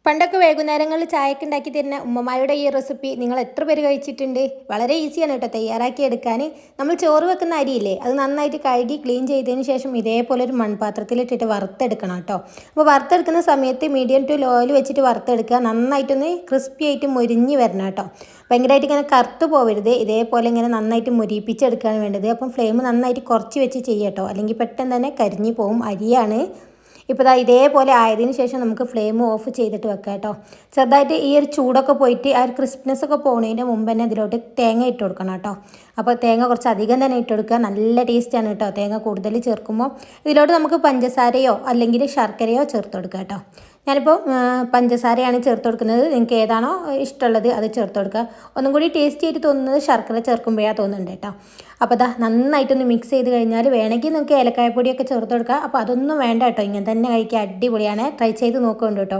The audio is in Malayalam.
പണ്ടൊക്കെ വൈകുന്നേരങ്ങളിൽ ചായക്ക് ഉണ്ടാക്കി തരുന്ന ഉമ്മമാരുടെ ഈ റെസിപ്പി നിങ്ങൾ എത്ര പേര് കഴിച്ചിട്ടുണ്ട്? വളരെ ഈസിയാണ് കേട്ടോ തയ്യാറാക്കി എടുക്കാൻ. നമ്മൾ ചോറ് വെക്കുന്ന അരിയില്ലേ, അത് നന്നായിട്ട് കഴുകി ക്ലീൻ ചെയ്തതിന് ശേഷം ഇതേപോലെ ഒരു മൺപാത്രത്തിലിട്ടിട്ട് വറുത്തെടുക്കണം കേട്ടോ. അപ്പോൾ വറുത്തെടുക്കുന്ന സമയത്ത് മീഡിയം ടു ലോയിൽ വെച്ചിട്ട് വറുത്തെടുക്കുക. നന്നായിട്ടൊന്ന് ക്രിസ്പി ആയിട്ട് മൊരിഞ്ഞ് വരണം കേട്ടോ. ഭയങ്കരമായിട്ട് ഇങ്ങനെ കറുത്ത് പോവരുത്. ഇതേപോലെ ഇങ്ങനെ നന്നായിട്ട് മൊരിപ്പിച്ചെടുക്കുകയാണ് വേണ്ടത്. അപ്പം ഫ്ലെയിം നന്നായിട്ട് കുറച്ച് വെച്ച് ചെയ്യട്ടോ, അല്ലെങ്കിൽ പെട്ടെന്ന് തന്നെ കരിഞ്ഞു പോകും. അരിയാണ്. ഇപ്പോൾ ഇതേപോലെ ആയതിനു ശേഷം നമുക്ക് ഫ്ലെയിം ഓഫ് ചെയ്തിട്ട് വെക്കാം കേട്ടോ. ചെറുതായിട്ട് ഈ ഒരു ചൂടൊക്കെ പോയിട്ട് ആ ഒരു ക്രിസ്പ്നെസ് ഒക്കെ പോകുന്നതിൻ്റെ മുമ്പ് തന്നെ ഇതിലോട്ട് തേങ്ങ ഇട്ട് കൊടുക്കണം കേട്ടോ. അപ്പോൾ തേങ്ങ കുറച്ച് അധികം തന്നെ ഇട്ട് കൊടുക്കുക. നല്ല ടേസ്റ്റാണ് കേട്ടോ തേങ്ങ കൂടുതൽ ചേർക്കുമ്പോൾ. ഇതിലോട്ട് നമുക്ക് പഞ്ചസാരയോ അല്ലെങ്കിൽ ശർക്കരയോ ചേർത്ത് കൊടുക്കുക കേട്ടോ. ഞാനിപ്പോൾ പഞ്ചസാരയാണ് ചേർത്ത് കൊടുക്കുന്നത്. നിങ്ങൾക്ക് ഏതാണോ ഇഷ്ടമുള്ളത് അത് ചേർത്ത് കൊടുക്കുക. ഒന്നും കൂടി ടേസ്റ്റി ആയിട്ട് തോന്നുന്നത് ശർക്കര ചേർക്കുമ്പോഴാണ് തോന്നുന്നുണ്ട് കേട്ടോ. അപ്പോൾ നന്നായിട്ടൊന്ന് മിക്സ് ചെയ്ത് കഴിഞ്ഞാൽ വേണമെങ്കിൽ നിങ്ങൾക്ക് ഏലക്കായപ്പൊടിയൊക്കെ ചേർത്ത് കൊടുക്കുക. അപ്പോൾ അതൊന്നും വേണ്ട കേട്ടോ, ഇങ്ങനെ തന്നെ കഴിക്കുക. അടിപൊളിയാണ്. ട്രൈ ചെയ്ത് നോക്കുന്നുണ്ട് കേട്ടോ.